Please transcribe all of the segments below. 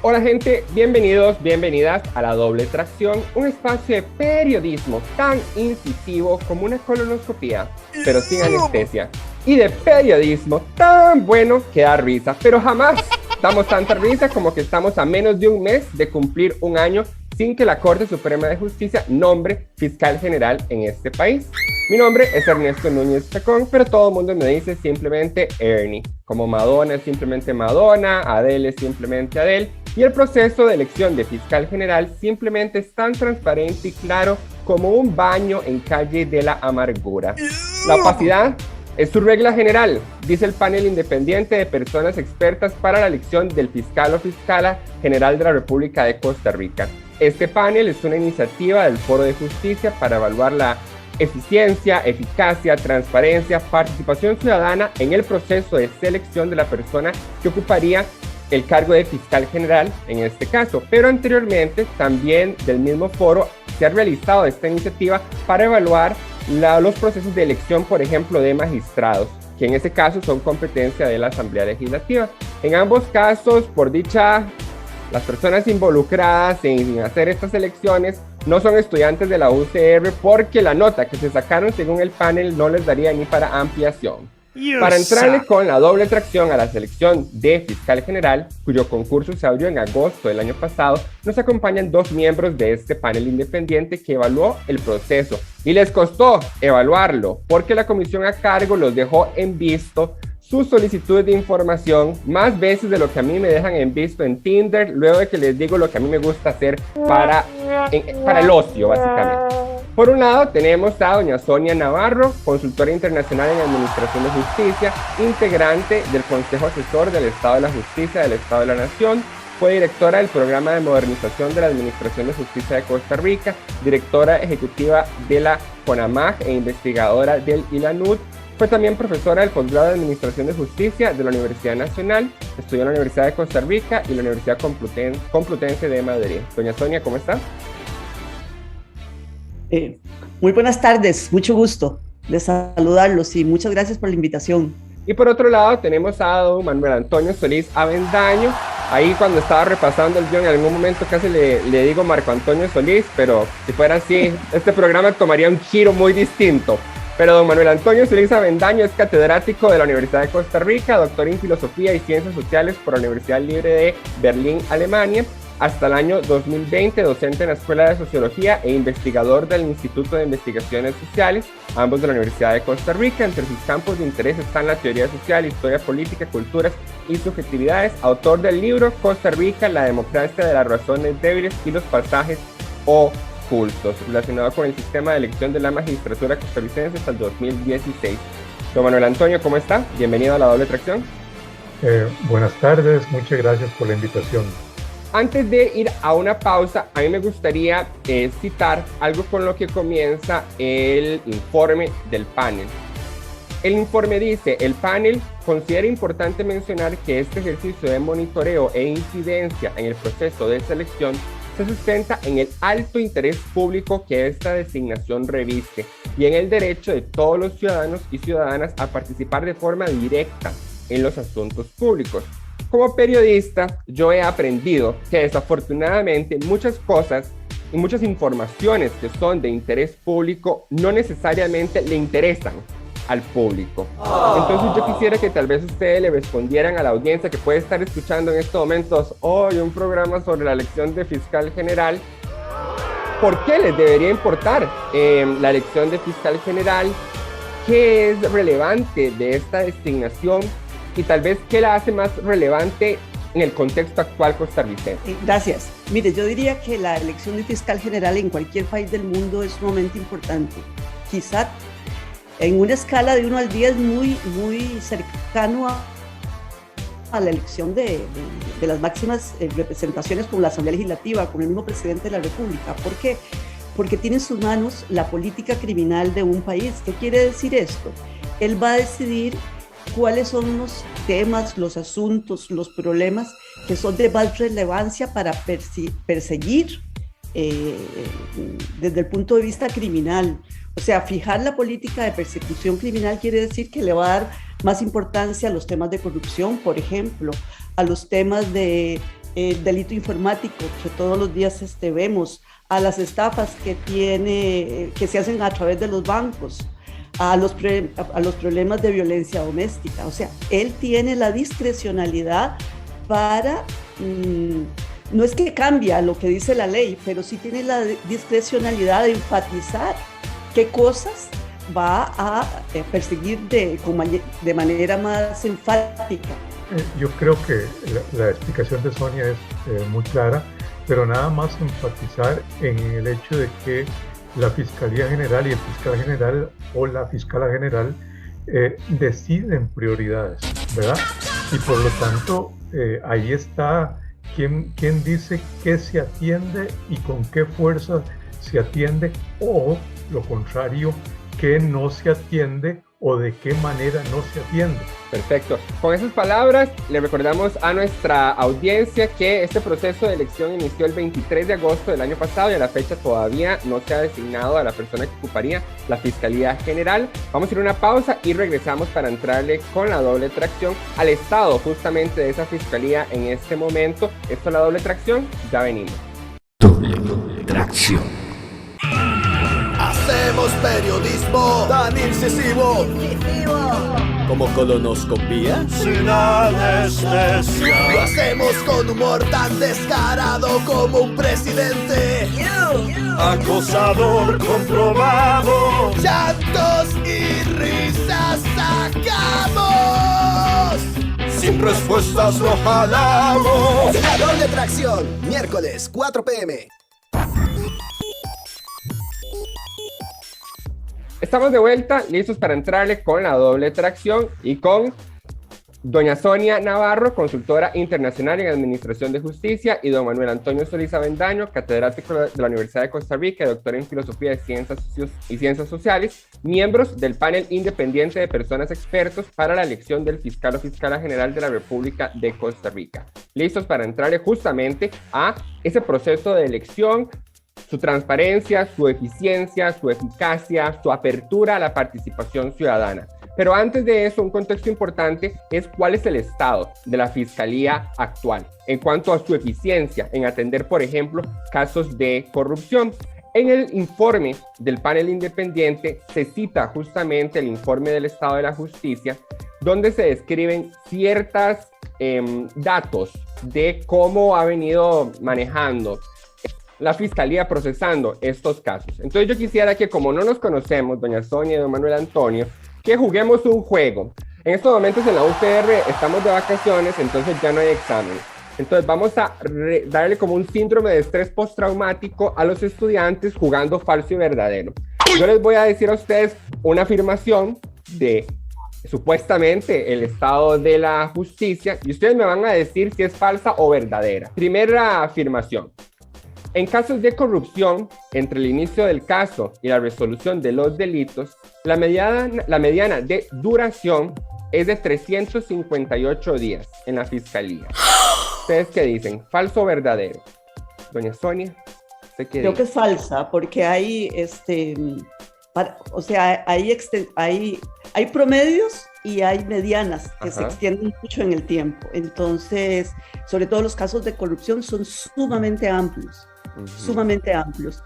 Hola gente, bienvenidos, bienvenidas a La Doble Tracción, un espacio de periodismo tan incisivo como una colonoscopía, pero sin anestesia, y de periodismo tan bueno que da risa, pero jamás damos tanta risa como que estamos a menos de un mes de cumplir un año sin que la Corte Suprema de Justicia nombre fiscal general en este país. Mi nombre es Ernesto Núñez Chacón, pero todo el mundo me dice simplemente Ernie. Como Madonna es simplemente Madonna, Adele es simplemente Adele, y el proceso de elección de fiscal general simplemente es tan transparente y claro como un baño en calle de la amargura. La opacidad es su regla general, dice el panel independiente de personas expertas para la elección del fiscal o fiscala general de la República de Costa Rica. Este panel es una iniciativa del Foro de Justicia para evaluar la eficiencia, eficacia, transparencia, participación ciudadana en el proceso de selección de la persona que ocuparía el cargo de fiscal general en este caso. Pero anteriormente también del mismo foro se ha realizado esta iniciativa para evaluar los procesos de elección, por ejemplo, de magistrados, que en ese caso son competencia de la Asamblea Legislativa. En ambos casos, por dicha, las personas involucradas en hacer estas elecciones no son estudiantes de la UCR porque la nota que se sacaron según el panel no les daría ni para ampliación. Para entrarle con la doble tracción a la selección de fiscal general, cuyo concurso se abrió en agosto del año pasado, nos acompañan dos miembros de este panel independiente que evaluó el proceso. Y les costó evaluarlo porque la comisión a cargo los dejó en visto sus solicitudes de información más veces de lo que a mí me dejan en visto en Tinder, luego de que les digo lo que a mí me gusta hacer para el ocio, básicamente. Por un lado, tenemos a doña Sonia Navarro, consultora internacional en Administración de Justicia, integrante del Consejo Asesor del Estado de la Justicia del Estado de la Nación, fue directora del Programa de Modernización de la Administración de Justicia de Costa Rica, directora ejecutiva de la CONAMAG e investigadora del ILANUD. Fue también profesora del posgrado de Administración de Justicia de la Universidad Nacional, estudió en la Universidad de Costa Rica y la Universidad Complutense de Madrid. Doña Sonia, ¿cómo está? Muy buenas tardes, mucho gusto de saludarlos y muchas gracias por la invitación. Y por otro lado tenemos a don Manuel Antonio Solís Avendaño. Ahí cuando estaba repasando el guión en algún momento casi le digo Marco Antonio Solís, pero si fuera así, este programa tomaría un giro muy distinto. Pero don Manuel Antonio Solís Avendaño es catedrático de la Universidad de Costa Rica, doctor en Filosofía y Ciencias Sociales por la Universidad Libre de Berlín, Alemania. Hasta el año 2020, docente en la Escuela de Sociología e investigador del Instituto de Investigaciones Sociales, ambos de la Universidad de Costa Rica. Entre sus campos de interés están la teoría social, historia política, culturas y subjetividades. Autor del libro Costa Rica, la democracia de las razones débiles y los pasajes ocultos, relacionado con el sistema de elección de la magistratura costarricense hasta el 2016. Don Manuel Antonio, ¿cómo está? Bienvenido a La Doble Tracción. Buenas tardes, muchas gracias por la invitación. Antes de ir a una pausa, a mí me gustaría citar algo con lo que comienza el informe del panel. El informe dice, el panel considera importante mencionar que este ejercicio de monitoreo e incidencia en el proceso de selección se sustenta en el alto interés público que esta designación reviste y en el derecho de todos los ciudadanos y ciudadanas a participar de forma directa en los asuntos públicos. Como periodista, yo he aprendido que desafortunadamente muchas cosas y muchas informaciones que son de interés público no necesariamente le interesan al público. Entonces yo quisiera que tal vez ustedes le respondieran a la audiencia que puede estar escuchando en estos momentos hoy un programa sobre la elección de fiscal general. ¿Por qué les debería importar la elección de fiscal general? ¿Qué es relevante de esta designación? Y tal vez, ¿qué la hace más relevante en el contexto actual costarricense? Gracias. Mire, yo diría que la elección de fiscal general en cualquier país del mundo es sumamente importante. Quizá en una escala de 1 al 10 muy cercano a la elección de las máximas representaciones como la Asamblea Legislativa, como el mismo presidente de la República. ¿Por qué? Porque tiene en sus manos la política criminal de un país. ¿Qué quiere decir esto? Él va a decidir cuáles son los temas, los asuntos, los problemas que son de más relevancia para perseguir desde el punto de vista criminal. O sea, fijar la política de persecución criminal quiere decir que le va a dar más importancia a los temas de corrupción, por ejemplo, a los temas de el delito informático que todos los días vemos, a las estafas que se hacen a través de los bancos, a los problemas de violencia doméstica. O sea, él tiene la discrecionalidad para, no es que cambia lo que dice la ley, pero sí tiene la discrecionalidad de enfatizar qué cosas va a perseguir de manera más enfática. Yo creo que la explicación de Sonia es muy clara, pero nada más enfatizar en el hecho de que la Fiscalía General y el Fiscal General o la Fiscala General deciden prioridades, ¿verdad? Y por lo tanto, ahí está quién dice qué se atiende y con qué fuerza se atiende, o lo contrario, qué no se atiende o de qué manera no se atiende. Perfecto. Con esas palabras, le recordamos a nuestra audiencia que este proceso de elección inició el 23 de agosto del año pasado y a la fecha todavía no se ha designado a la persona que ocuparía la Fiscalía General. Vamos a ir a una pausa y regresamos para entrarle con la doble tracción al estado justamente de esa Fiscalía en este momento. Esto es la doble tracción, ya venimos. Doble tracción. Hacemos periodismo tan incisivo como colonoscopía sin anestesia. Lo hacemos con humor tan descarado como un presidente. Acosador comprobado. Llantos y risas sacamos. Sin respuestas lo jalamos. La doble tracción, miércoles 4 p.m. Estamos de vuelta, listos para entrarle con la doble tracción y con doña Sonia Navarro, consultora internacional en Administración de Justicia, y don Manuel Antonio Solís Avendaño, catedrático de la Universidad de Costa Rica y doctor en Filosofía de Ciencias Sociales, miembros del panel independiente de personas expertos para la elección del fiscal o fiscala general de la República de Costa Rica. Listos para entrarle justamente a ese proceso de elección, su transparencia, su eficiencia, su eficacia, su apertura a la participación ciudadana. Pero antes de eso, un contexto importante es cuál es el estado de la Fiscalía actual en cuanto a su eficiencia en atender, por ejemplo, casos de corrupción. En el informe del panel independiente se cita justamente el informe del estado de la justicia, donde se describen ciertos datos de cómo ha venido manejando la Fiscalía procesando estos casos. Entonces yo quisiera que, como no nos conocemos, doña Sonia y don Manuel Antonio, que juguemos un juego. En estos momentos en la UCR estamos de vacaciones, entonces ya no hay exámenes. Entonces vamos a darle como un síndrome de estrés postraumático a los estudiantes jugando falso y verdadero. Yo les voy a decir a ustedes una afirmación de supuestamente el estado de la justicia y ustedes me van a decir si es falsa o verdadera. Primera afirmación. En casos de corrupción, entre el inicio del caso y la resolución de los delitos, la mediana de duración es de 358 días en la Fiscalía. ¿Ustedes qué dicen? ¿Falso o verdadero? Doña Sonia, ¿usted qué Creo dice? que es falsa, porque hay, hay promedios y hay medianas que se extienden mucho en el tiempo. Entonces, sobre todo los casos de corrupción son sumamente amplios. Sumamente amplios.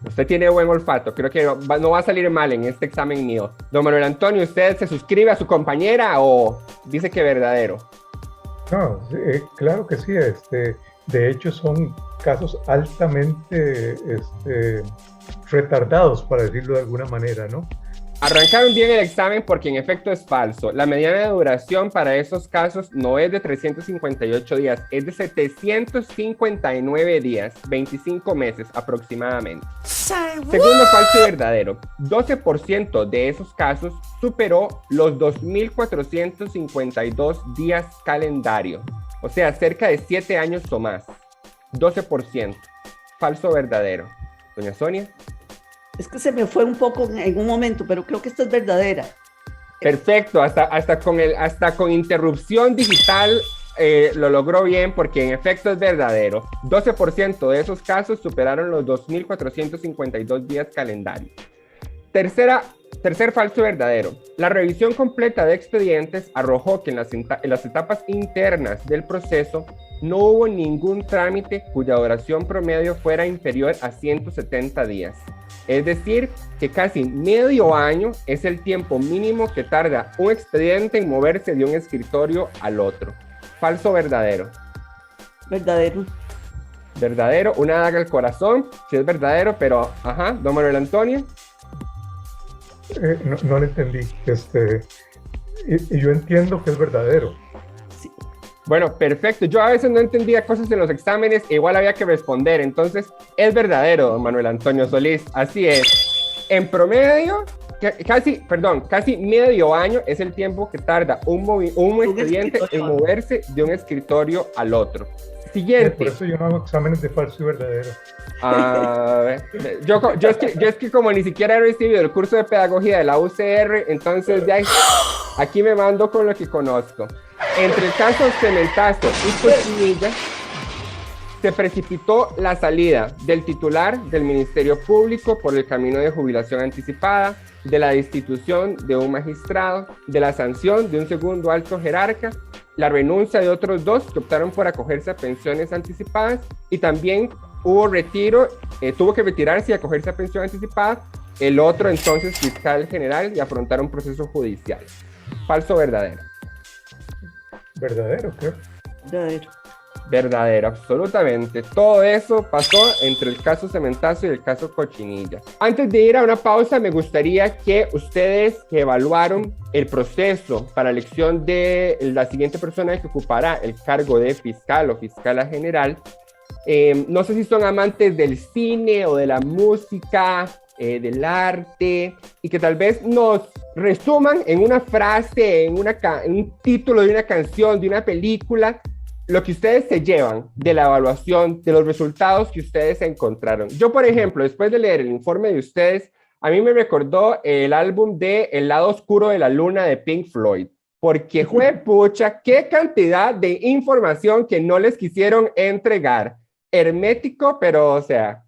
Usted tiene buen olfato, creo que no va a salir mal en este examen mío. Don Manuel Antonio, ¿usted se suscribe a su compañera o dice que verdadero? No, claro que sí. De hecho, son casos altamente retardados, para decirlo de alguna manera, ¿no? Arrancaron bien el examen porque en efecto es falso. La mediana de duración para esos casos no es de 358 días, es de 759 días, 25 meses aproximadamente. Segundo, falso y verdadero. 12% de esos casos superó los 2.452 días calendario, o sea, cerca de 7 años o más. 12%. Falso o verdadero. Doña Sonia. Es que se me fue un poco en un momento, pero creo que esta es verdadera. Perfecto, hasta con interrupción digital lo logró bien porque en efecto es verdadero. 12% de esos casos superaron los 2.452 días calendario. Tercera Tercer falso verdadero. La revisión completa de expedientes arrojó que en las etapas internas del proceso no hubo ningún trámite cuya duración promedio fuera inferior a 170 días. Es decir, que casi medio año es el tiempo mínimo que tarda un expediente en moverse de un escritorio al otro. Falso verdadero. Verdadero. Verdadero, una daga al corazón, si es verdadero, pero, don Manuel Antonio. No lo entendí. Y yo entiendo que es verdadero. Sí. Bueno, perfecto. Yo a veces no entendía cosas en los exámenes e igual había que responder. Entonces, es verdadero, don Manuel Antonio Solís. Así es. En promedio, casi medio año es el tiempo que tarda un expediente en moverse de un escritorio al otro. Siguiente. Por eso yo no hago exámenes de falso y verdadero. Yo es que como ni siquiera he recibido el curso de pedagogía de la UCR, entonces ya aquí me mando con lo que conozco. Entre el caso Cementazo y Cochinilla, se precipitó la salida del titular del Ministerio Público por el camino de jubilación anticipada, de la destitución de un magistrado, de la sanción de un segundo alto jerarca, la renuncia de otros dos que optaron por acogerse a pensiones anticipadas y también hubo retiro, tuvo que retirarse y acogerse a pensión anticipada el otro entonces fiscal general y afrontar un proceso judicial. ¿Falso o verdadero? ¿Verdadero qué? Verdadero. Verdadero, absolutamente. Todo eso pasó entre el caso Cementazo y el caso Cochinilla. Antes de ir a una pausa, me gustaría que ustedes que evaluaron el proceso para la elección de la siguiente persona que ocupará el cargo de fiscal o fiscala general, no sé si son amantes del cine o de la música, del arte, y que tal vez nos resuman en una frase, en un título de una canción, de una película, lo que ustedes se llevan de la evaluación, de los resultados que ustedes encontraron. Yo, por ejemplo, después de leer el informe de ustedes, a mí me recordó el álbum de El lado oscuro de la luna de Pink Floyd, porque juepucha, qué cantidad de información que no les quisieron entregar. Hermético, pero, o sea,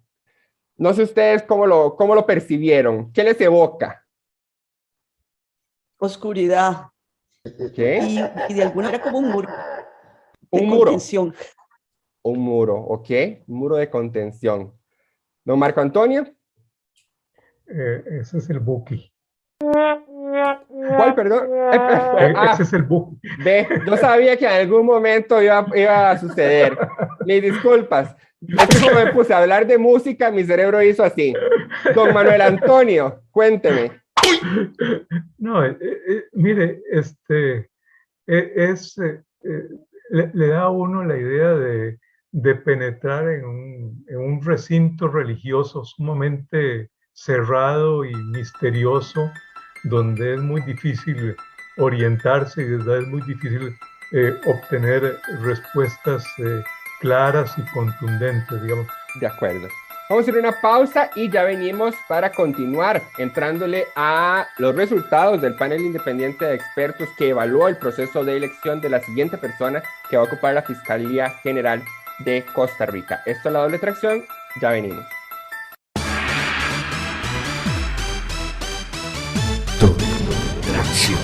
no sé ustedes cómo lo percibieron. ¿Qué les evoca? Oscuridad. ¿Qué? Y de alguna manera como un muro. Un muro. Contención. Un muro, ok. Un muro de contención. Don Marco Antonio. Ese es el Buki. ¿Cuál, perdón? Ese es el Buki. Ve, yo sabía que en algún momento iba a suceder. Mis disculpas. Es que como me puse a hablar de música, mi cerebro hizo así. Don Manuel Antonio, cuénteme. No, mire, le da a uno la idea de penetrar en un recinto religioso sumamente cerrado y misterioso, donde es muy difícil orientarse y es muy difícil obtener respuestas claras y contundentes, digamos. De acuerdo. Vamos a hacer una pausa y ya venimos para continuar entrándole a los resultados del panel independiente de expertos que evaluó el proceso de elección de la siguiente persona que va a ocupar la Fiscalía General de Costa Rica. Esto es La Doble Tracción, ya venimos. Doble Tracción.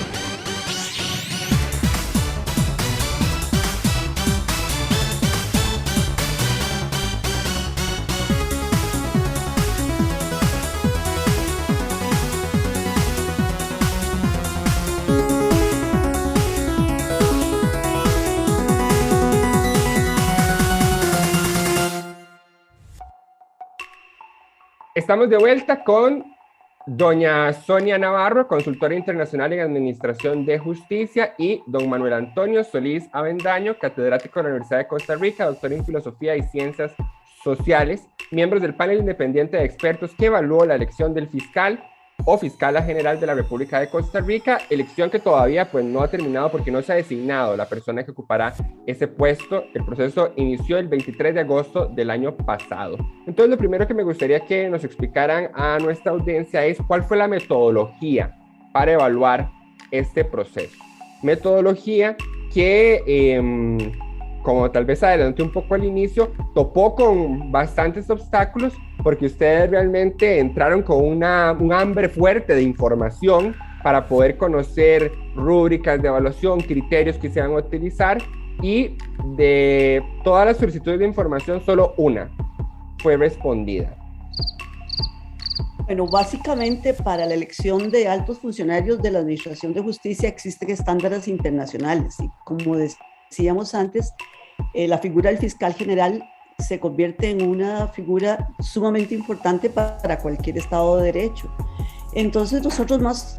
Estamos de vuelta con doña Sonia Navarro, consultora internacional en Administración de Justicia, y don Manuel Antonio Solís Avendaño, catedrático de la Universidad de Costa Rica, doctor en Filosofía y Ciencias Sociales, miembros del panel independiente de expertos que evaluó la elección del fiscal o fiscala general de la República de Costa Rica, elección que todavía pues no ha terminado porque no se ha designado la persona que ocupará ese puesto. El proceso inició el 23 de agosto del año pasado. Entonces, lo primero que me gustaría que nos explicaran a nuestra audiencia es cuál fue la metodología para evaluar este proceso. Metodología que, como tal vez adelanté un poco al inicio, topó con bastantes obstáculos, porque ustedes realmente entraron con un hambre fuerte de información para poder conocer rúbricas de evaluación, criterios que se van a utilizar, y de todas las solicitudes de información, solo una fue respondida. Bueno, básicamente para la elección de altos funcionarios de la Administración de Justicia existen estándares internacionales y, como decíamos antes, la figura del fiscal general se convierte en una figura sumamente importante para cualquier Estado de Derecho. Entonces nosotros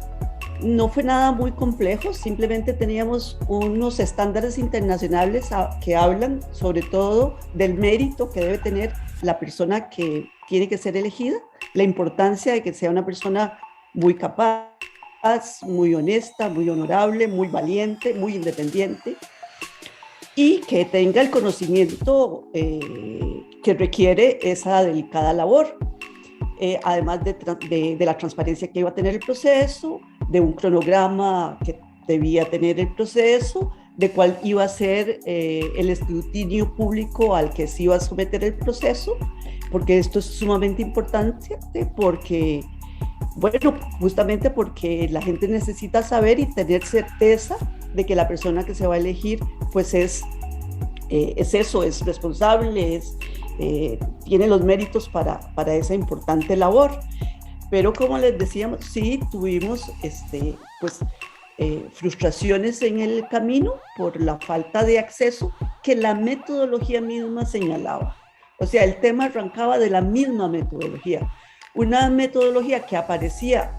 no fue nada muy complejo, simplemente teníamos unos estándares internacionales que hablan sobre todo del mérito que debe tener la persona que tiene que ser elegida, la importancia de que sea una persona muy capaz, muy honesta, muy honorable, muy valiente, muy independiente, y que tenga el conocimiento que requiere esa delicada labor, además de la transparencia que iba a tener el proceso, de un cronograma que debía tener el proceso, de cuál iba a ser el escrutinio público al que se iba a someter el proceso, porque esto es sumamente importante, porque, bueno, justamente porque la gente necesita saber y tener certeza de que la persona que se va a elegir, pues es responsable, tiene los méritos para esa importante labor. Pero como les decíamos, sí tuvimos frustraciones en el camino por la falta de acceso que la metodología misma señalaba. O sea, el tema arrancaba de la misma metodología. Una metodología que aparecía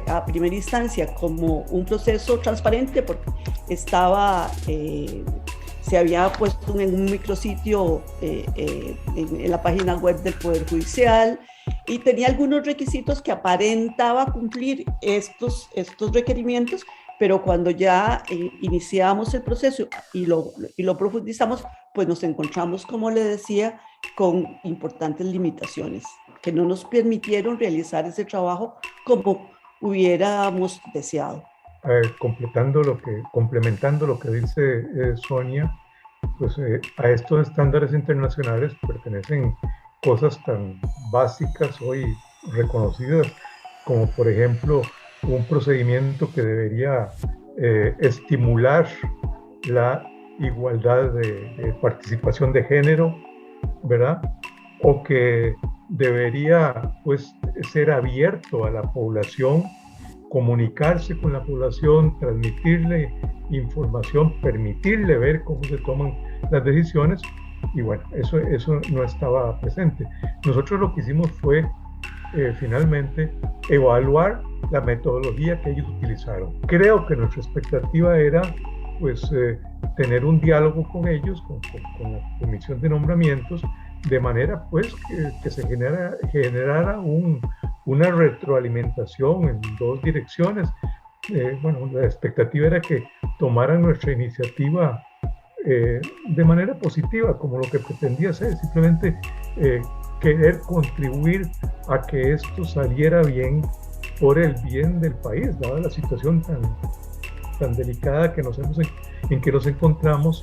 a primera instancia como un proceso transparente porque se había puesto en un micrositio en la página web del Poder Judicial y tenía algunos requisitos que aparentaba cumplir estos requerimientos, pero cuando ya iniciamos el proceso y lo profundizamos, pues nos encontramos, como le decía, con importantes limitaciones que no nos permitieron realizar ese trabajo como hubiéramos deseado. Complementando lo que dice Sonia, pues a estos estándares internacionales pertenecen cosas tan básicas hoy reconocidas como, por ejemplo, un procedimiento que debería estimular la igualdad de participación de género, ¿verdad? O que debería, pues, ser abierto a la población, comunicarse con la población, transmitirle información, permitirle ver cómo se toman las decisiones, y bueno, eso no estaba presente. Nosotros lo que hicimos fue finalmente evaluar la metodología que ellos utilizaron. Creo que nuestra expectativa era pues tener un diálogo con ellos, con la comisión de nombramientos, de manera pues que se generara una retroalimentación en dos direcciones. Bueno, la expectativa era que tomaran nuestra iniciativa de manera positiva, como lo que pretendía hacer, simplemente querer contribuir a que esto saliera bien por el bien del país, dada la situación tan delicada en que nos encontramos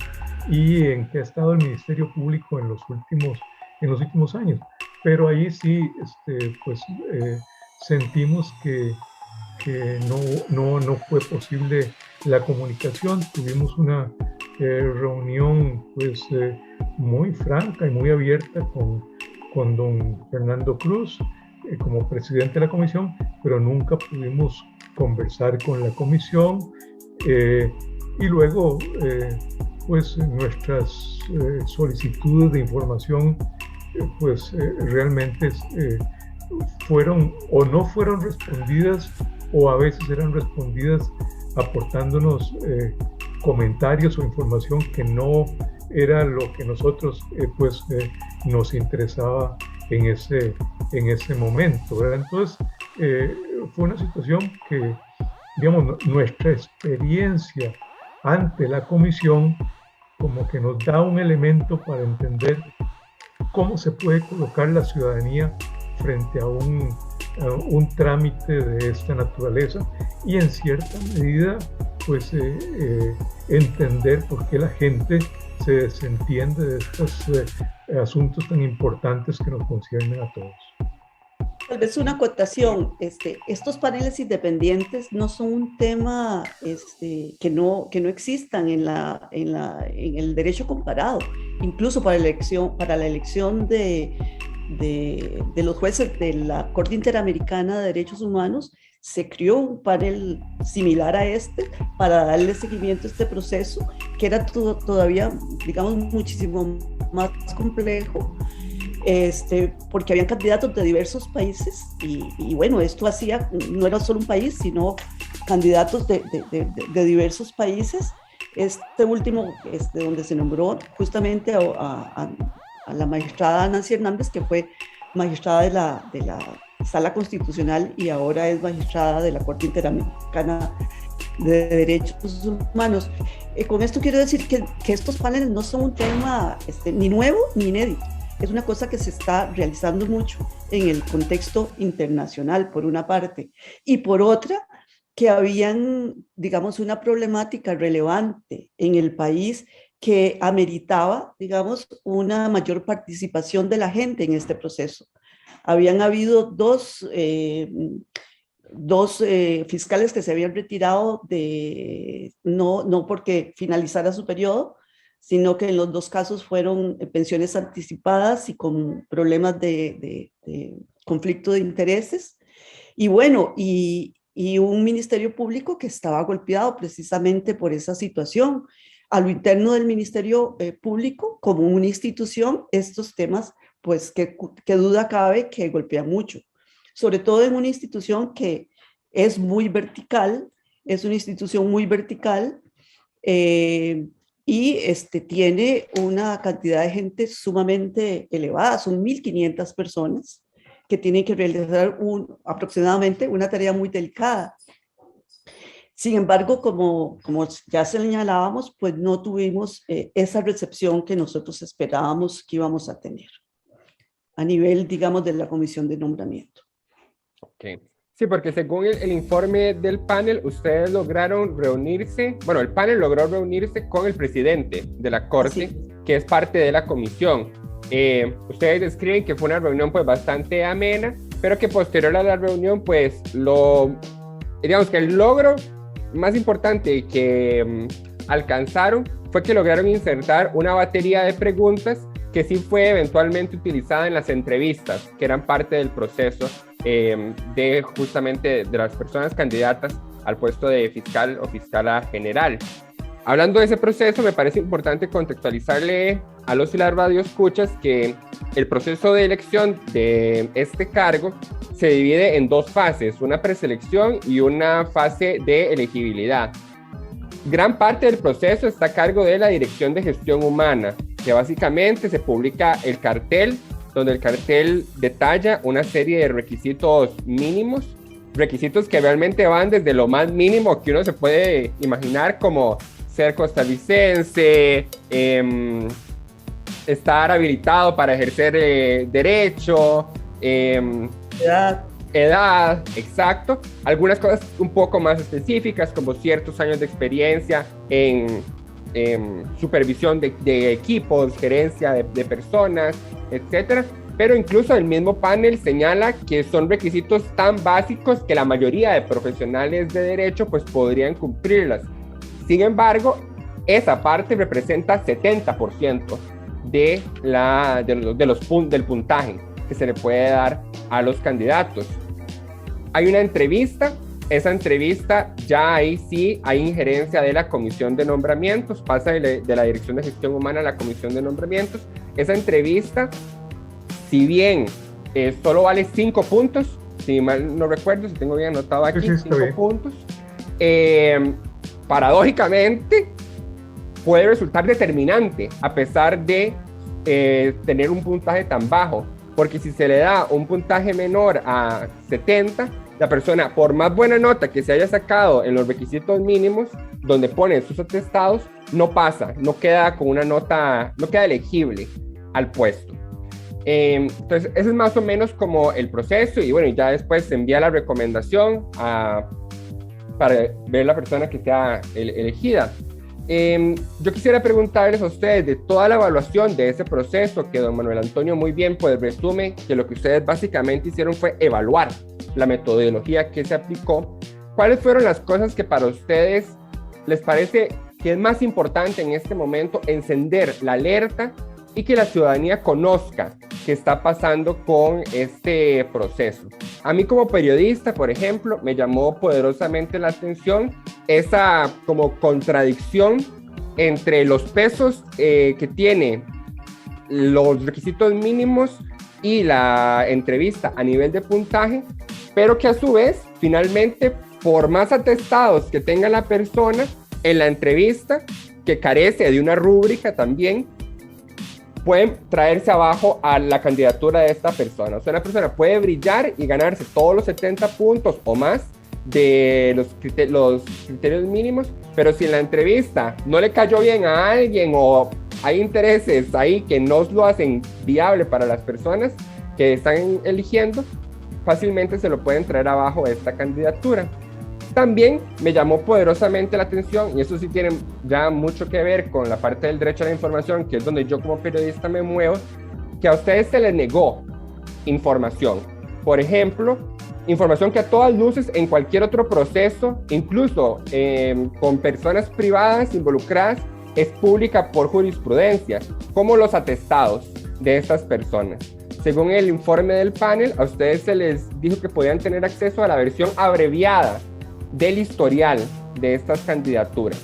y en que ha estado el Ministerio Público en los últimos años. Pero ahí sí, sentimos que no fue posible la comunicación. Tuvimos una reunión pues muy franca y muy abierta con don Fernando Cruz como presidente de la comisión, pero nunca pudimos conversar con la comisión, y luego pues nuestras solicitudes de información pues realmente fueron o no fueron respondidas, o a veces eran respondidas aportándonos comentarios o información que no era lo que nosotros nos interesaba en ese momento, ¿verdad? Entonces fue una situación que, digamos, nuestra experiencia ante la comisión como que nos da un elemento para entender cómo se puede colocar la ciudadanía frente a un trámite de esta naturaleza, y en cierta medida pues entender por qué la gente se desentiende de estas asuntos tan importantes que nos conciernen a todos. Tal vez una acotación, estos paneles independientes no son un tema que no existan en el derecho comparado, incluso para la elección de los jueces de la Corte Interamericana de Derechos Humanos. Se creó un panel similar a para darle seguimiento a este proceso, que era todavía, digamos, muchísimo más complejo, porque habían candidatos de diversos países y bueno, esto no era solo un país, sino candidatos de diversos países. Este último, donde se nombró justamente a la magistrada Nancy Hernández, que fue magistrada de la Sala Constitucional y ahora es magistrada de la Corte Interamericana de Derechos Humanos. Con esto quiero decir que estos paneles no son un tema ni nuevo ni inédito. Es una cosa que se está realizando mucho en el contexto internacional, por una parte, y por otra, que habían, digamos, una problemática relevante en el país que ameritaba, digamos, una mayor participación de la gente en este proceso. Habían habido dos fiscales que se habían retirado no porque finalizara su periodo, sino que en los dos casos fueron pensiones anticipadas y con problemas de conflicto de intereses. Y bueno, y un ministerio público que estaba golpeado precisamente por esa situación. A lo interno del ministerio público, como una institución, estos temas, pues qué duda cabe que golpea mucho. Sobre todo en una institución que es muy vertical, es una institución muy vertical, y tiene una cantidad de gente sumamente elevada, son 1.500 personas que tienen que realizar aproximadamente una tarea muy delicada. Sin embargo, como ya señalábamos, pues no tuvimos esa recepción que nosotros esperábamos que íbamos a tener a nivel, digamos, de la comisión de nombramiento. Okay. Sí, porque según el informe del panel, ustedes lograron reunirse, bueno, el panel logró reunirse con el presidente de la Corte, que es parte de la comisión. Ustedes describen que fue una reunión pues bastante amena, pero que posterior a la reunión, pues digamos que el logro más importante que alcanzaron fue que lograron insertar una batería de preguntas que sí fue eventualmente utilizada en las entrevistas, que eran parte del proceso de justamente de las personas candidatas al puesto de fiscal o fiscala general. Hablando de ese proceso, me parece importante contextualizarle a los y las radioescuchas que el proceso de elección de este cargo se divide en dos fases, una preselección y una fase de elegibilidad. Gran parte del proceso está a cargo de la Dirección de Gestión Humana, que básicamente se publica el cartel, donde el cartel detalla una serie de requisitos mínimos, requisitos que realmente van desde lo más mínimo que uno se puede imaginar, como ser costarricense, estar habilitado para ejercer derecho, edad, exacto. Algunas cosas un poco más específicas, como ciertos años de experiencia en supervisión de equipos, gerencia de personas, etcétera. Pero incluso el mismo panel señala que son requisitos tan básicos que la mayoría de profesionales de derecho pues podrían cumplirlas. Sin embargo, esa parte representa 70% del puntaje que se le puede dar a los candidatos. Hay una entrevista, esa entrevista ya ahí sí hay injerencia de la comisión de nombramientos, pasa de la Dirección de Gestión Humana a la comisión de nombramientos. Esa entrevista, si bien solo vale 5 puntos, si mal no recuerdo, si tengo bien anotado aquí, 5 puntos, paradójicamente puede resultar determinante a pesar de tener un puntaje tan bajo, porque si se le da un puntaje menor a 70, la persona, por más buena nota que se haya sacado en los requisitos mínimos, donde pone sus atestados, no pasa, no queda con una nota, no queda elegible al puesto. Entonces, ese es más o menos como el proceso, y bueno, ya después se envía la recomendación para ver la persona que sea elegida. Yo quisiera preguntarles a ustedes de toda la evaluación de ese proceso que don Manuel Antonio muy bien pues resume que lo que ustedes básicamente hicieron fue evaluar la metodología que se aplicó. ¿Cuáles fueron las cosas que para ustedes les parece que es más importante en este momento encender la alerta y que la ciudadanía conozca qué está pasando con este proceso? A mí como periodista, por ejemplo, me llamó poderosamente la atención esa como contradicción entre los pesos que tiene los requisitos mínimos y la entrevista a nivel de puntaje, pero que a su vez, finalmente, por más atestados que tenga la persona en la entrevista, que carece de una rúbrica también, pueden traerse abajo a la candidatura de esta persona. O sea, una persona puede brillar y ganarse todos los 70 puntos o más de los criterios mínimos, pero si en la entrevista no le cayó bien a alguien o hay intereses ahí que no lo hacen viable para las personas que están eligiendo, fácilmente se lo pueden traer abajo de esta candidatura. También me llamó poderosamente la atención, y eso sí tiene ya mucho que ver con la parte del derecho a la información, que es donde yo como periodista me muevo, que a ustedes se les negó información. Por ejemplo, información que a todas luces en cualquier otro proceso, incluso con personas privadas involucradas, es pública por jurisprudencia, como los atestados de estas personas. Según el informe del panel, a ustedes se les dijo que podían tener acceso a la versión abreviada del historial de estas candidaturas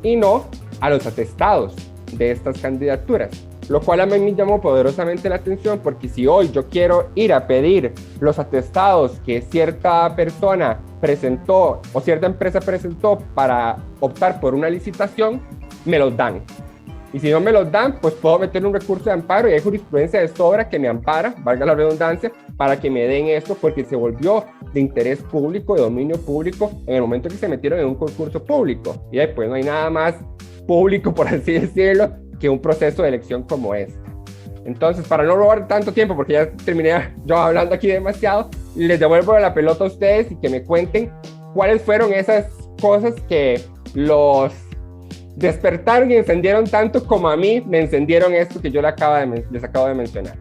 y no a los atestados de estas candidaturas, lo cual a mí me llamó poderosamente la atención, porque si hoy yo quiero ir a pedir los atestados que cierta persona presentó o cierta empresa presentó para optar por una licitación, me los dan. Y si no me los dan, pues puedo meter un recurso de amparo y hay jurisprudencia de sobra que me ampara, valga la redundancia, para que me den esto, porque se volvió de interés público, de dominio público, en el momento que se metieron en un concurso público. Y después no hay nada más público, por así decirlo, que un proceso de elección como este. Entonces, para no robar tanto tiempo, porque ya terminé yo hablando aquí demasiado, les devuelvo la pelota a ustedes y que me cuenten cuáles fueron esas cosas que los despertaron y encendieron tanto como a mí me encendieron esto que yo les acabo de mencionar.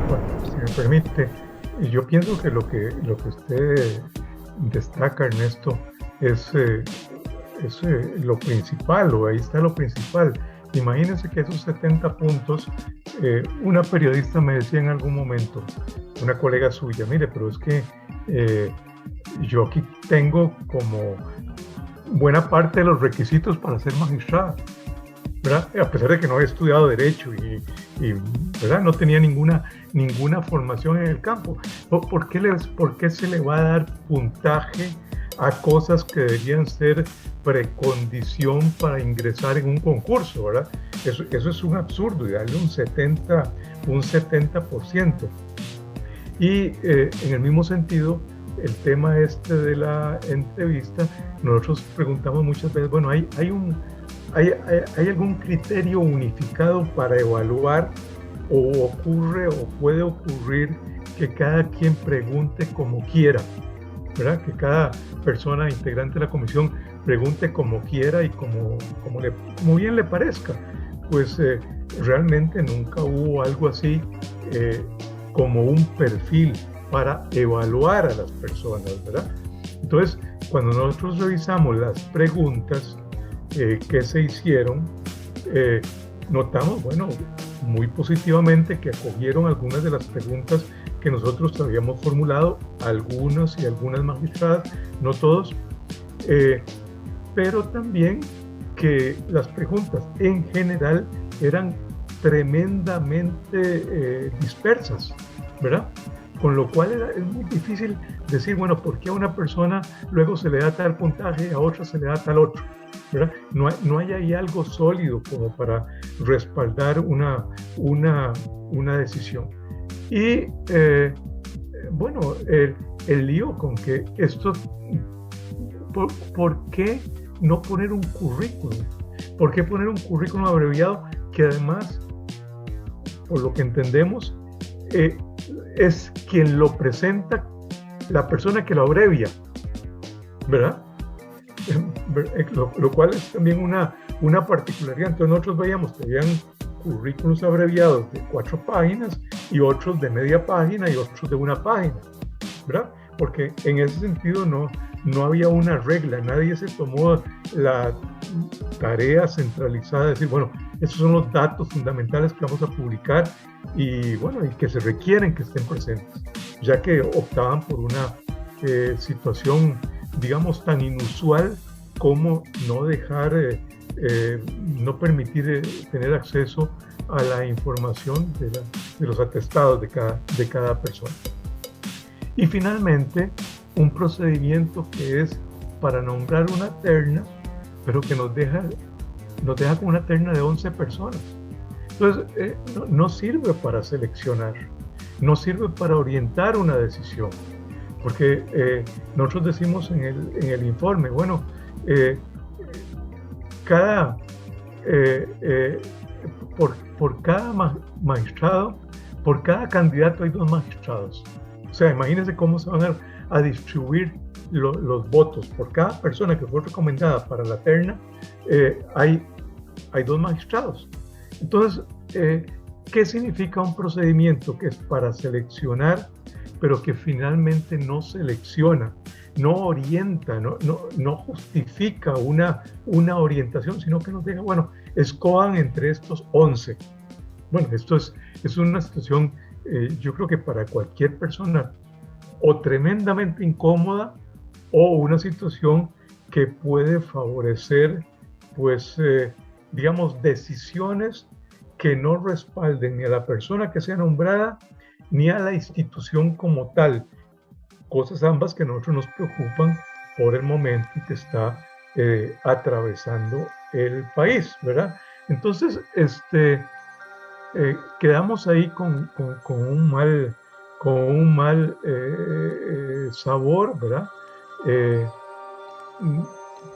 Bueno, si me permite, yo pienso que lo que usted destaca, Ernesto, es lo principal, o ahí está lo principal. Imagínense que esos 70 puntos, una periodista me decía en algún momento, una colega suya, mire, pero es que yo aquí tengo como buena parte de los requisitos para ser magistrada, ¿verdad? A pesar de que no he estudiado Derecho y ¿verdad? No tenía ninguna formación en el campo. ¿Por qué se le va a dar puntaje a cosas que deberían ser precondición para ingresar en un concurso, ¿verdad? Eso es un absurdo, y darle un 70%. Y en el mismo sentido, el tema de la entrevista, nosotros preguntamos muchas veces, bueno, ¿hay algún criterio unificado para evaluar, o puede ocurrir que cada quien pregunte como quiera, ¿verdad? Que cada persona integrante de la comisión pregunte como quiera y como bien le parezca? Pues realmente nunca hubo algo así como un perfil para evaluar a las personas, ¿verdad? Entonces, cuando nosotros revisamos las preguntas que se hicieron, notamos, bueno, muy positivamente que acogieron algunas de las preguntas que nosotros habíamos formulado, algunas magistradas, no todos, pero también que las preguntas en general eran tremendamente dispersas, ¿verdad? Con lo cual es muy difícil decir, bueno, ¿por qué a una persona luego se le da tal puntaje y a otra se le da tal otro? ¿Verdad? No hay ahí algo sólido como para respaldar una decisión. Y bueno, el lío con que esto, ¿por qué no poner un currículum? ¿Por qué poner un currículum abreviado que además, por lo que entendemos, es quien lo presenta, la persona que lo abrevia, ¿verdad? lo cual es también una particularidad. Entonces nosotros veíamos que habían currículos abreviados de 4 páginas y otros de media página y otros de 1 página, ¿verdad? Porque en ese sentido no había una regla, nadie se tomó la tarea centralizada de decir, bueno, estos son los datos fundamentales que vamos a publicar y bueno, y que se requieren que estén presentes, ya que optaban por una situación, digamos, tan inusual como no dejar, no permitir tener acceso a la información de los atestados de cada persona. Y finalmente, un procedimiento que es para nombrar una terna, pero que nos deja con una terna de 11 personas. Entonces, no sirve para seleccionar, no sirve para orientar una decisión, porque nosotros decimos en el informe, bueno, por cada magistrado, por cada candidato hay 2 magistrados. O sea, imagínense cómo se van a distribuir los votos. Por cada persona que fue recomendada para la terna, hay 2 magistrados. Entonces, ¿qué significa un procedimiento que es para seleccionar, pero que finalmente no selecciona, no orienta, no justifica una orientación, sino que nos deja, bueno, escojan entre estos 11? Bueno, esto es una situación, yo creo que para cualquier persona, o tremendamente incómoda, o una situación que puede favorecer, pues, digamos, decisiones que no respalden ni a la persona que sea nombrada, ni a la institución como tal. Cosas ambas que a nosotros nos preocupan por el momento que está atravesando el país, ¿verdad? Entonces, quedamos ahí con un mal sabor, ¿verdad?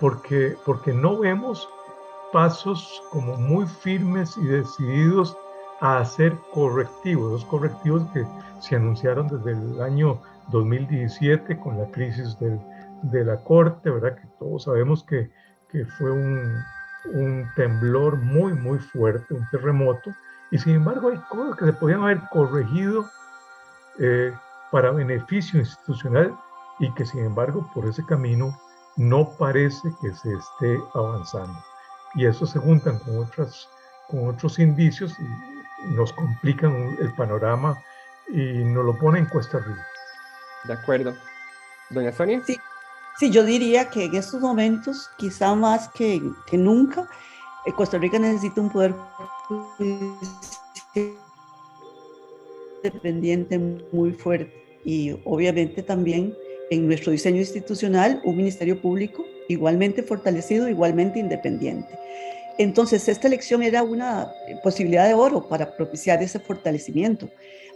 Porque no vemos pasos como muy firmes y decididos a hacer correctivos, los correctivos que se anunciaron desde el año 2017 con la crisis de la Corte, ¿verdad? Que todos sabemos que fue un temblor muy, muy fuerte, un terremoto, y sin embargo hay cosas que se podían haber corregido para beneficio institucional y que sin embargo por ese camino no parece que se esté avanzando. Y eso se juntan con otros indicios y nos complican el panorama y nos lo ponen cuesta arriba. De acuerdo. Doña Sonia. Sí, yo diría que en estos momentos, quizá más que nunca, Costa Rica necesita un poder independiente muy fuerte y obviamente también en nuestro diseño institucional un ministerio público igualmente fortalecido, igualmente independiente. Entonces, esta elección era una posibilidad de oro para propiciar ese fortalecimiento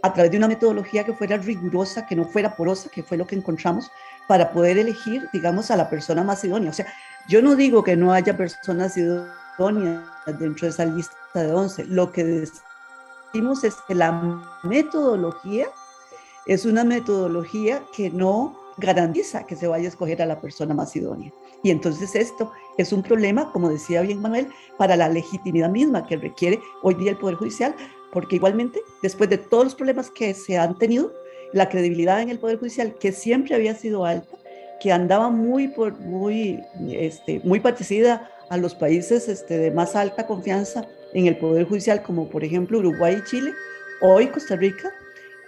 a través de una metodología que fuera rigurosa, que no fuera porosa, que fue lo que encontramos, para poder elegir, digamos, a la persona más idónea. O sea, yo no digo que no haya personas idóneas dentro de esa lista de 11. Lo que decimos es que la metodología es una metodología que no garantiza que se vaya a escoger a la persona más idónea. Y entonces esto es un problema, como decía bien Manuel, para la legitimidad misma que requiere hoy día el Poder Judicial, porque igualmente, después de todos los problemas que se han tenido, la credibilidad en el Poder Judicial, que siempre había sido alta, que andaba muy parecida a los países de más alta confianza en el Poder Judicial, como por ejemplo Uruguay y Chile, hoy Costa Rica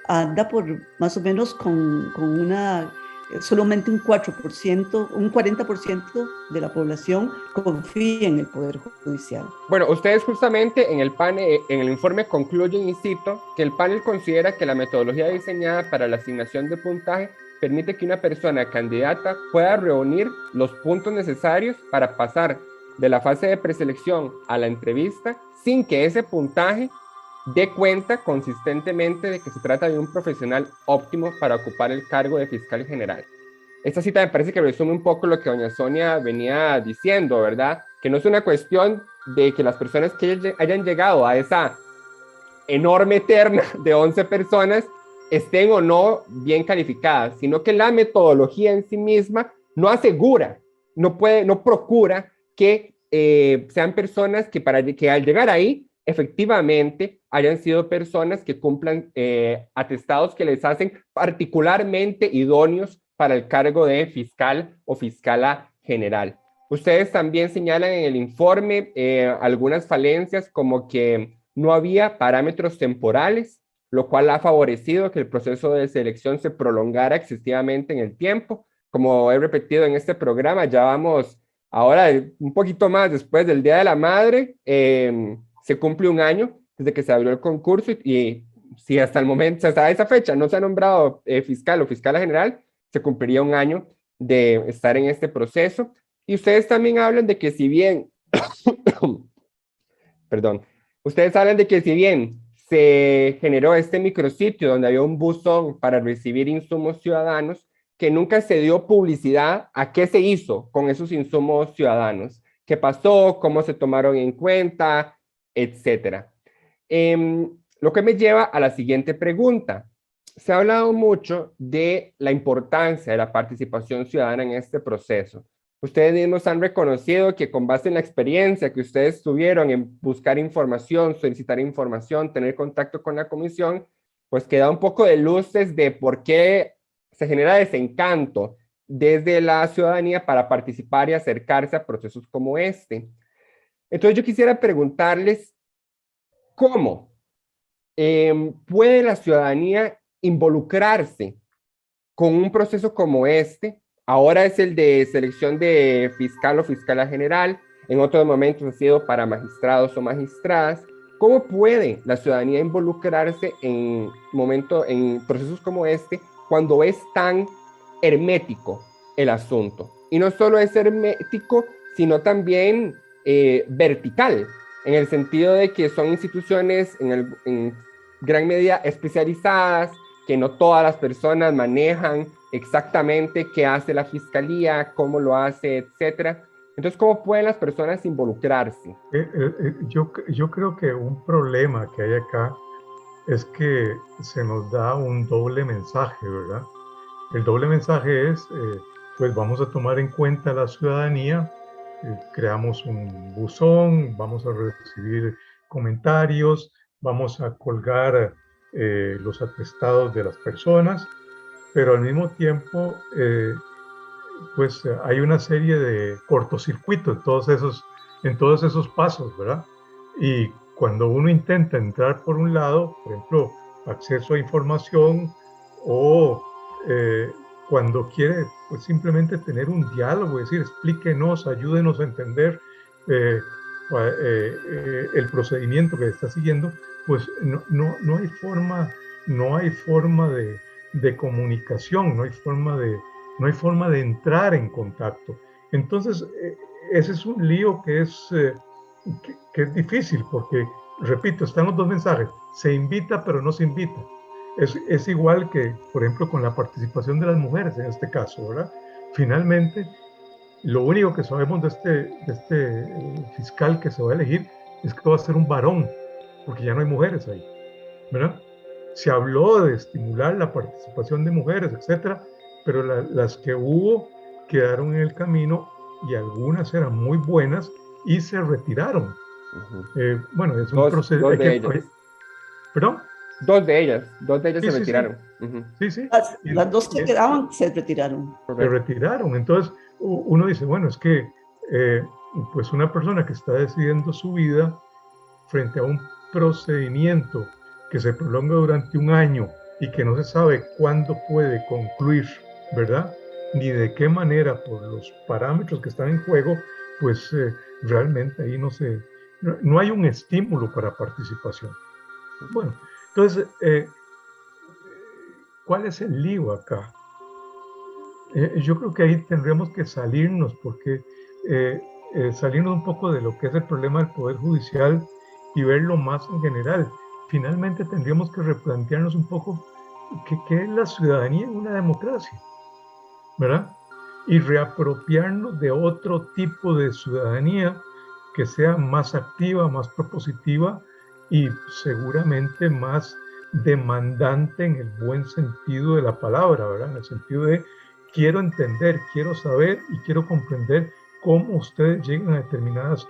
anda por más o menos con solamente un 4%, un 40% de la población confía en el Poder Judicial. Bueno, ustedes justamente en el informe concluyen, y cito, que el panel considera que la metodología diseñada para la asignación de puntaje permite que una persona candidata pueda reunir los puntos necesarios para pasar de la fase de preselección a la entrevista sin que ese puntaje dé cuenta consistentemente de que se trata de un profesional óptimo para ocupar el cargo de fiscal general. Esta cita me parece que resume un poco lo que doña Sonia venía diciendo, ¿verdad? Que no es una cuestión de que las personas que hayan llegado a esa enorme terna de 11 personas estén o no bien calificadas, sino que la metodología en sí misma no asegura no procura que sean personas que al llegar ahí, efectivamente hayan sido personas que cumplan atestados que les hacen particularmente idóneos para el cargo de fiscal o fiscala general. Ustedes también señalan en el informe algunas falencias, como que no había parámetros temporales, lo cual ha favorecido que el proceso de selección se prolongara excesivamente en el tiempo. Como he repetido en este programa, ya vamos ahora un poquito más después del Día de la Madre, se cumple un año desde que se abrió el concurso y si hasta el momento, hasta esa fecha no se ha nombrado fiscal o fiscala general, se cumpliría un año de estar en este proceso. Y ustedes también hablan de que si bien, perdón, ustedes hablan de que si bien se generó este micrositio donde había un buzón para recibir insumos ciudadanos, que nunca se dio publicidad a qué se hizo con esos insumos ciudadanos, qué pasó, cómo se tomaron en cuenta, etcétera. Lo que me lleva a la siguiente pregunta. Se ha hablado mucho de la importancia de la participación ciudadana en este proceso. Ustedes mismos han reconocido que con base en la experiencia que ustedes tuvieron en buscar información, solicitar información, tener contacto con la comisión, pues queda un poco de luces de por qué se genera desencanto desde la ciudadanía para participar y acercarse a procesos como este. Entonces yo quisiera preguntarles, ¿cómo puede la ciudadanía involucrarse con un proceso como este? Ahora es el de selección de fiscal o fiscala general, en otros momentos ha sido para magistrados o magistradas. ¿Cómo puede la ciudadanía involucrarse en procesos como este cuando es tan hermético el asunto? Y no solo es hermético, sino también vertical, en el sentido de que son instituciones en gran medida especializadas, que no todas las personas manejan exactamente qué hace la fiscalía, cómo lo hace, etcétera. Entonces, ¿cómo pueden las personas involucrarse? Yo creo que un problema que hay acá es que se nos da un doble mensaje, ¿verdad? El doble mensaje es, pues vamos a tomar en cuenta a la ciudadanía, creamos un buzón, vamos a recibir comentarios, vamos a colgar los atestados de las personas, pero al mismo tiempo, pues hay una serie de cortocircuitos en todos esos pasos, ¿verdad? Y cuando uno intenta entrar por un lado, por ejemplo, acceso a información, o cuando quiere pues simplemente tener un diálogo, es decir, explíquenos, ayúdenos a entender el procedimiento que está siguiendo, pues no hay forma de comunicación, no hay forma de entrar en contacto. Entonces, ese es un lío que es difícil, porque, repito, están los dos mensajes: se invita pero no se invita. Es igual que, por ejemplo, con la participación de las mujeres en este caso, ¿verdad? Finalmente, lo único que sabemos de este fiscal que se va a elegir es que va a ser un varón, porque ya no hay mujeres ahí, ¿verdad? Se habló de estimular la participación de mujeres, etcétera, pero las que hubo quedaron en el camino, y algunas eran muy buenas y se retiraron. Bueno, es un proceso. Dos de ellas. ¿Perdón? Dos de ellas se retiraron. Sí, sí. Las dos que quedaban se retiraron. Se retiraron. Entonces, uno dice, bueno, es que pues una persona que está decidiendo su vida frente a un procedimiento que se prolonga durante un año y que no se sabe cuándo puede concluir, ¿verdad? Ni de qué manera, por los parámetros que están en juego, pues realmente ahí no hay un estímulo para participación. Bueno, entonces, ¿cuál es el lío acá? Yo creo que ahí tendríamos que salirnos, porque salirnos un poco de lo que es el problema del Poder Judicial y verlo más en general. Finalmente tendríamos que replantearnos un poco qué es la ciudadanía en una democracia, ¿verdad? Y reapropiarnos de otro tipo de ciudadanía que sea más activa, más propositiva y seguramente más demandante en el buen sentido de la palabra, ¿verdad? En el sentido de quiero entender, quiero saber y quiero comprender cómo ustedes llegan a determinadas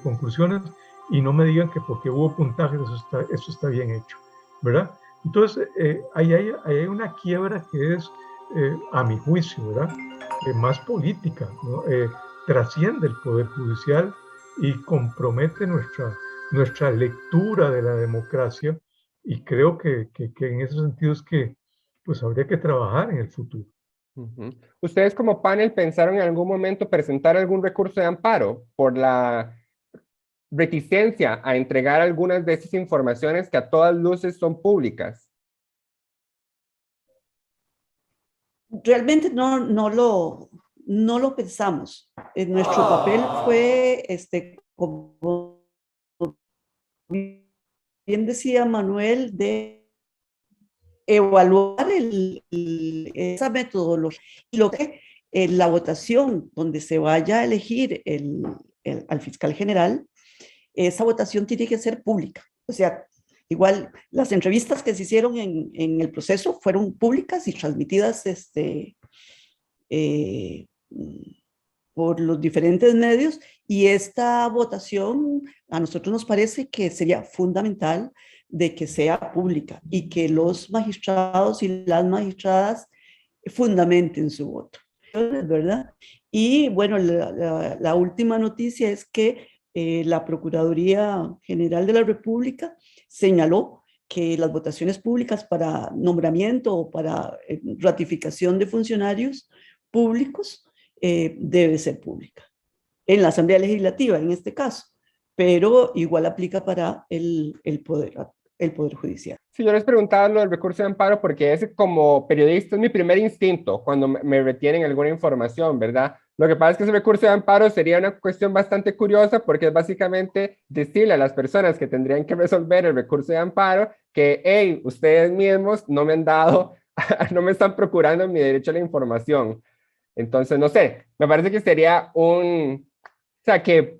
conclusiones, y no me digan que porque hubo puntajes eso está bien hecho, ¿verdad? Entonces, ahí hay una quiebra que es, a mi juicio, ¿verdad? Más política, ¿no? Trasciende el Poder Judicial y compromete nuestra lectura de la democracia, y creo que en ese sentido es que pues habría que trabajar en el futuro. Uh-huh. ¿Ustedes como panel pensaron en algún momento presentar algún recurso de amparo por la reticencia a entregar algunas de esas informaciones que a todas luces son públicas? Realmente no lo pensamos. Nuestro papel fue, como bien decía Manuel, de evaluar esa metodología, y lo que la votación donde se vaya a elegir al fiscal general, esa votación tiene que ser pública. O sea, igual las entrevistas que se hicieron en el proceso fueron públicas y transmitidas por los diferentes medios, y esta votación a nosotros nos parece que sería fundamental de que sea pública y que los magistrados y las magistradas fundamenten su voto, ¿verdad? Y bueno, la última noticia es que la Procuraduría General de la República señaló que las votaciones públicas para nombramiento o para ratificación de funcionarios públicos debe ser pública, en la Asamblea Legislativa en este caso, pero igual aplica para el Poder Judicial. Sí, yo les preguntaba lo del recurso de amparo porque ese, como periodista, es mi primer instinto cuando me retienen alguna información, ¿verdad? Lo que pasa es que ese recurso de amparo sería una cuestión bastante curiosa, porque es básicamente decirle a las personas que tendrían que resolver el recurso de amparo que, hey, ustedes mismos no me han dado, no me están procurando mi derecho a la información. Entonces, no sé, me parece que sería o sea, que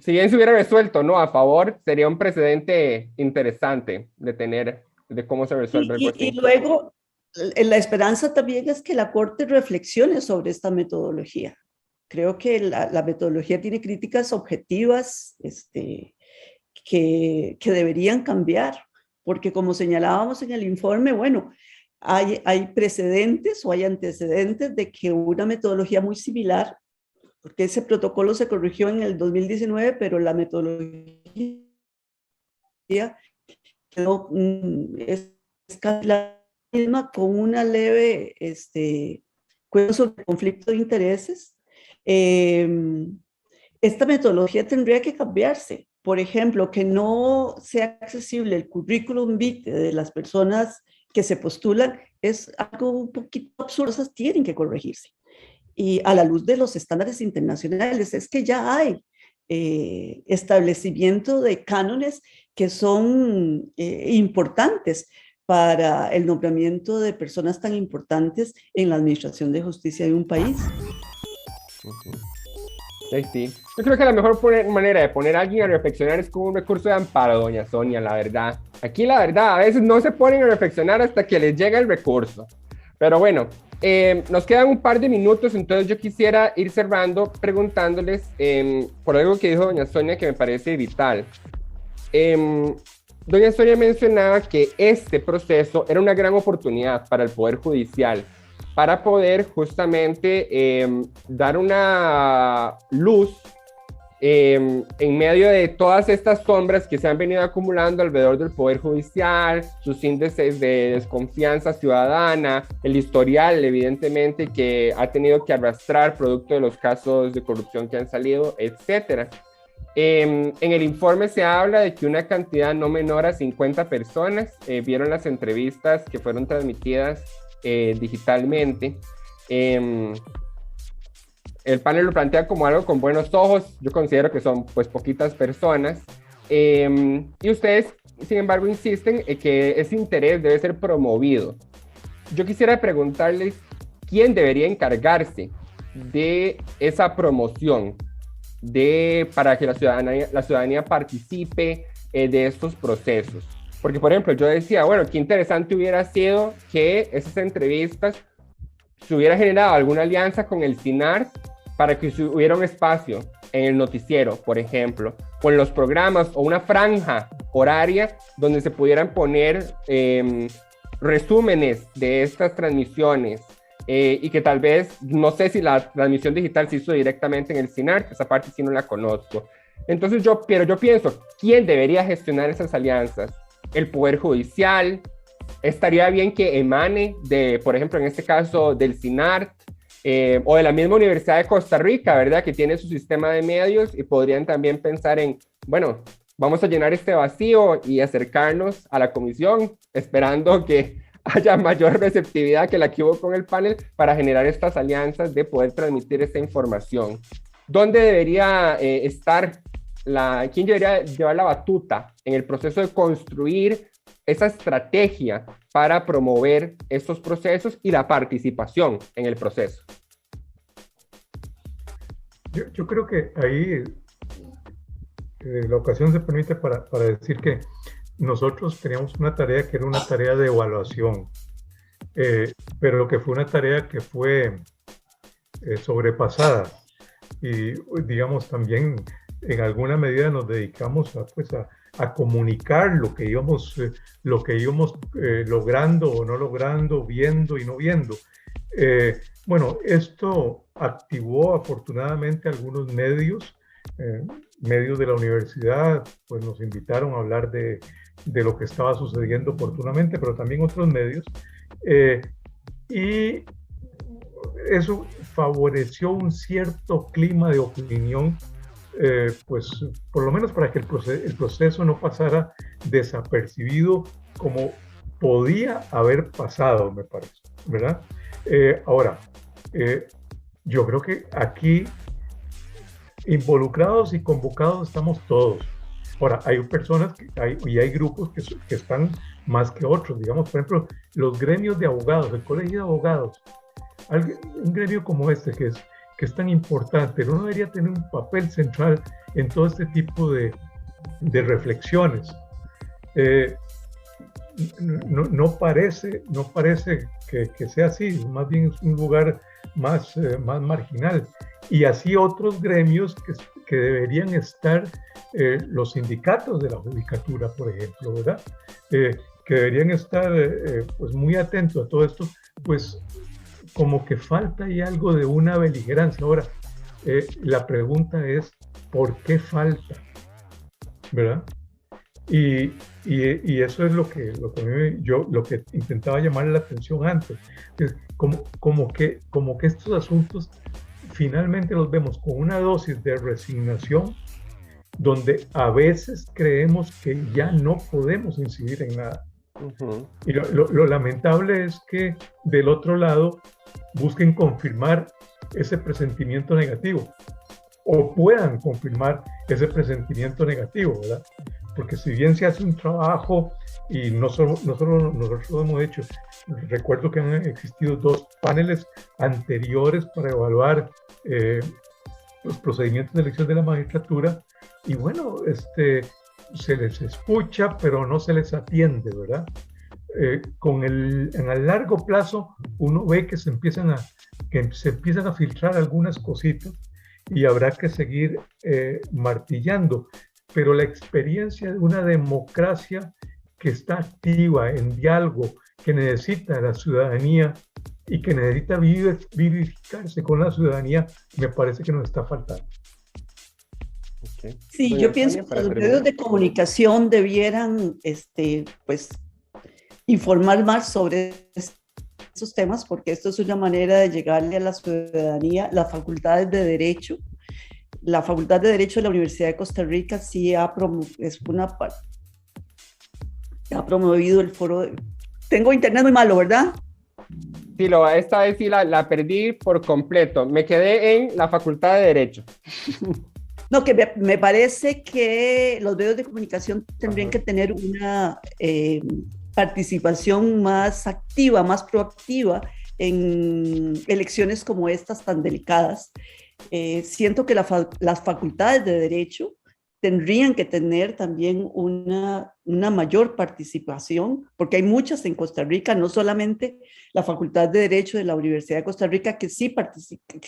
si bien se hubiera resuelto, ¿no?, a favor, sería un precedente interesante de tener, de cómo se resuelve algo así. Y luego, la esperanza también es que la Corte reflexione sobre esta metodología. Creo que la metodología tiene críticas objetivas que deberían cambiar, porque como señalábamos en el informe, bueno, hay precedentes o hay antecedentes de que una metodología muy similar, porque ese protocolo se corrigió en el 2019, pero la metodología quedó es casi la misma, con una leve cuestión sobre conflicto de intereses. Esta metodología tendría que cambiarse. Por ejemplo, que no sea accesible el currículum vitae de las personas que se postulan es algo un poquito absurdo. Esas tienen que corregirse. Y a la luz de los estándares internacionales, es que ya hay establecimiento de cánones que son importantes para el nombramiento de personas tan importantes en la administración de justicia de un país. Sí. Yo creo que la mejor manera de poner a alguien a reflexionar es con un recurso de amparo, doña Sonia, la verdad. Aquí la verdad, a veces no se ponen a reflexionar hasta que les llega el recurso. Pero bueno, nos quedan un par de minutos, entonces yo quisiera ir cerrando preguntándoles por algo que dijo doña Sonia que me parece vital. Doña Sonia mencionaba que este proceso era una gran oportunidad para el Poder Judicial, para poder justamente dar una luz en medio de todas estas sombras que se han venido acumulando alrededor del Poder Judicial, sus índices de desconfianza ciudadana, el historial evidentemente que ha tenido que arrastrar producto de los casos de corrupción que han salido, etc. En el informe se habla de que una cantidad no menor a 50 personas vieron las entrevistas que fueron transmitidas digitalmente. El panel lo plantea como algo con buenos ojos. Yo considero que son pues poquitas personas. Y ustedes, sin embargo, insisten en que ese interés debe ser promovido. Yo quisiera preguntarles quién debería encargarse de esa promoción para que la ciudadanía participe de estos procesos. Porque, por ejemplo, yo decía, bueno, qué interesante hubiera sido que esas entrevistas se hubiera generado alguna alianza con el CINAR para que hubiera un espacio en el noticiero, por ejemplo, o en los programas, o una franja horaria donde se pudieran poner resúmenes de estas transmisiones, y que tal vez, no sé si la transmisión digital se hizo directamente en el CINAR, esa parte sí no la conozco. Entonces yo pienso, ¿quién debería gestionar esas alianzas? El Poder Judicial. Estaría bien que emane de, por ejemplo, en este caso del CINAR, o de la misma Universidad de Costa Rica, ¿verdad? Que tiene su sistema de medios, y podrían también pensar en, bueno, vamos a llenar este vacío y acercarnos a la comisión, esperando que haya mayor receptividad que la que hubo con el panel para generar estas alianzas de poder transmitir esta información. ¿Dónde debería quién debería llevar la batuta en el proceso de construir esa estrategia para promover estos procesos y la participación en el proceso? Yo creo que ahí la ocasión se permite para decir que nosotros teníamos una tarea que era una tarea de evaluación, pero que fue una tarea que fue sobrepasada, y digamos también en alguna medida nos dedicamos a comunicar lo que íbamos logrando o no logrando, viendo y no viendo. Bueno, esto activó afortunadamente algunos medios de la universidad, pues nos invitaron a hablar de lo que estaba sucediendo oportunamente, pero también otros medios, y eso favoreció un cierto clima de opinión, pues por lo menos para que el proceso no pasara desapercibido como podía haber pasado, me parece, ¿verdad? Ahora, yo creo que aquí involucrados y convocados estamos todos. Ahora, hay personas y hay grupos que están más que otros, digamos, por ejemplo, los gremios de abogados, el colegio de abogados, un gremio como este que es tan importante, no debería tener un papel central en todo este tipo de reflexiones. No parece que sea así, más bien es un lugar más marginal. Y así otros gremios que deberían estar, los sindicatos de la judicatura, por ejemplo, ¿verdad? Que deberían estar pues muy atentos a todo esto, pues como que falta ahí algo de una beligerancia. Ahora, la pregunta es, ¿por qué falta? ¿Verdad? Y eso es lo que intentaba llamar la atención antes. Es como que estos asuntos finalmente los vemos con una dosis de resignación, donde a veces creemos que ya no podemos incidir en nada. Uh-huh. Y lo lamentable es que del otro lado busquen confirmar ese presentimiento negativo, o puedan confirmar ese presentimiento negativo, ¿verdad? Porque si bien se hace un trabajo, y nosotros hemos hecho, recuerdo que han existido 2 paneles anteriores para evaluar los procedimientos de elección de la magistratura, y bueno, se les escucha, pero no se les atiende, ¿verdad? En el largo plazo uno ve que se empiezan a filtrar algunas cositas, y habrá que seguir martillando, pero la experiencia de una democracia que está activa en diálogo, que necesita la ciudadanía y que necesita vivificarse con la ciudadanía, me parece que nos está faltando. Okay. Sí, yo pienso que los medios de comunicación debieran pues, informar más sobre estos temas, porque esto es una manera de llegarle a la ciudadanía. Las facultades de Derecho, la Facultad de Derecho de la Universidad de Costa Rica sí ha promovido el foro. Tengo internet muy malo, ¿verdad? Sí, esta vez sí la perdí por completo. Me quedé en la Facultad de Derecho. No, que me parece que los medios de comunicación tendrían que tener una participación más activa, más proactiva en elecciones como estas tan delicadas. Siento que las facultades de Derecho tendrían que tener también una mayor participación, porque hay muchas en Costa Rica, no solamente la Facultad de Derecho de la Universidad de Costa Rica, que sí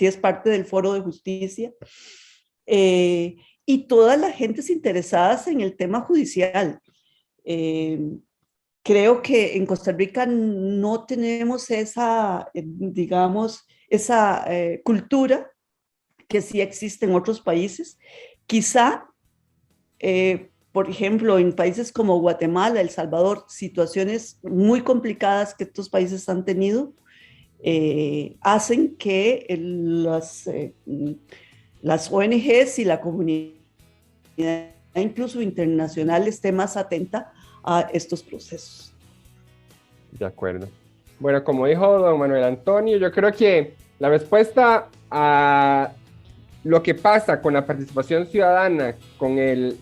es parte del Foro de Justicia, y todas las gentes interesadas en el tema judicial. Creo que en Costa Rica no tenemos esa, digamos, esa cultura que sí existe en otros países. Quizá, por ejemplo, en países como Guatemala, El Salvador, situaciones muy complicadas que estos países han tenido, hacen que las ONGs y la comunidad, incluso internacional, esté más atenta a estos procesos. De acuerdo. Bueno, como dijo don Manuel Antonio, yo creo que la respuesta a lo que pasa con la participación ciudadana,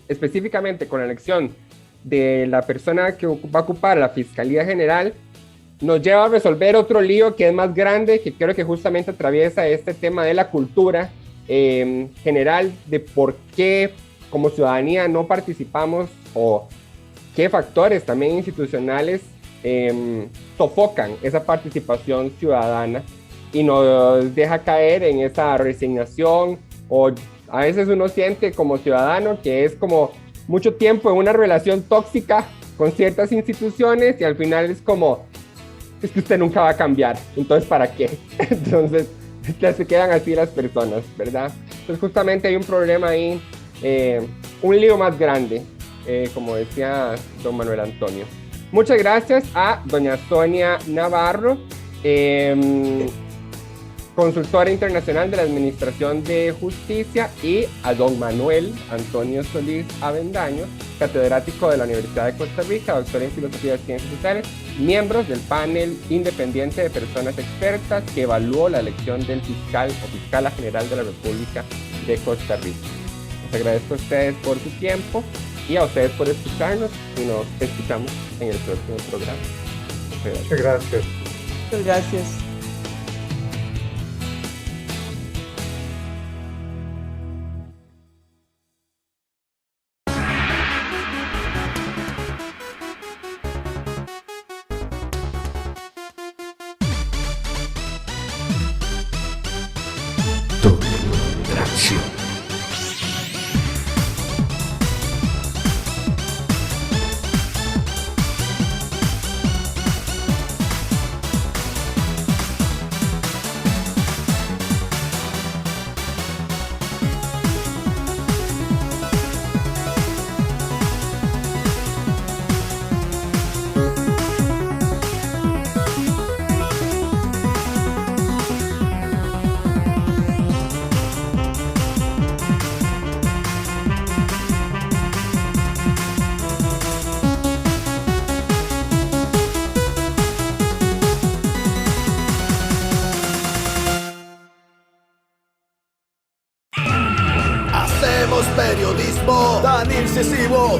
específicamente con la elección de la persona que va a ocupar la Fiscalía General, nos lleva a resolver otro lío que es más grande, que creo que justamente atraviesa este tema de la cultura general, de por qué como ciudadanía no participamos, o qué factores también institucionales sofocan esa participación ciudadana y nos deja caer en esa resignación, o a veces uno siente como ciudadano que es como mucho tiempo en una relación tóxica con ciertas instituciones y al final es como, es que usted nunca va a cambiar, entonces ¿para qué? Entonces se quedan así las personas, ¿verdad? Entonces justamente hay un problema ahí, un lío más grande, como decía don Manuel Antonio. Muchas gracias a doña Sonia Navarro, consultora internacional de la Administración de Justicia, y a don Manuel Antonio Solís Avendaño, catedrático de la Universidad de Costa Rica, doctor en Filosofía de Ciencias Sociales, miembros del panel independiente de personas expertas que evaluó la elección del fiscal o fiscala general de la República de Costa Rica. Les agradezco a ustedes por su tiempo y a ustedes por escucharnos, y nos escuchamos en el próximo programa. Muchas gracias. Muchas gracias. Doble tracción. Hacemos periodismo tan incisivo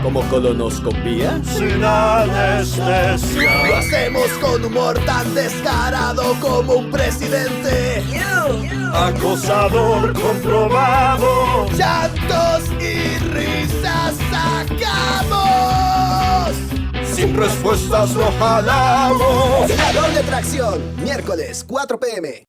como colonoscopía sin anestesia. Lo hacemos con humor tan descarado como un presidente. Acosador comprobado. Llantos y risas sacamos. Sin respuestas no jalamos. La doble tracción, miércoles 4 p.m.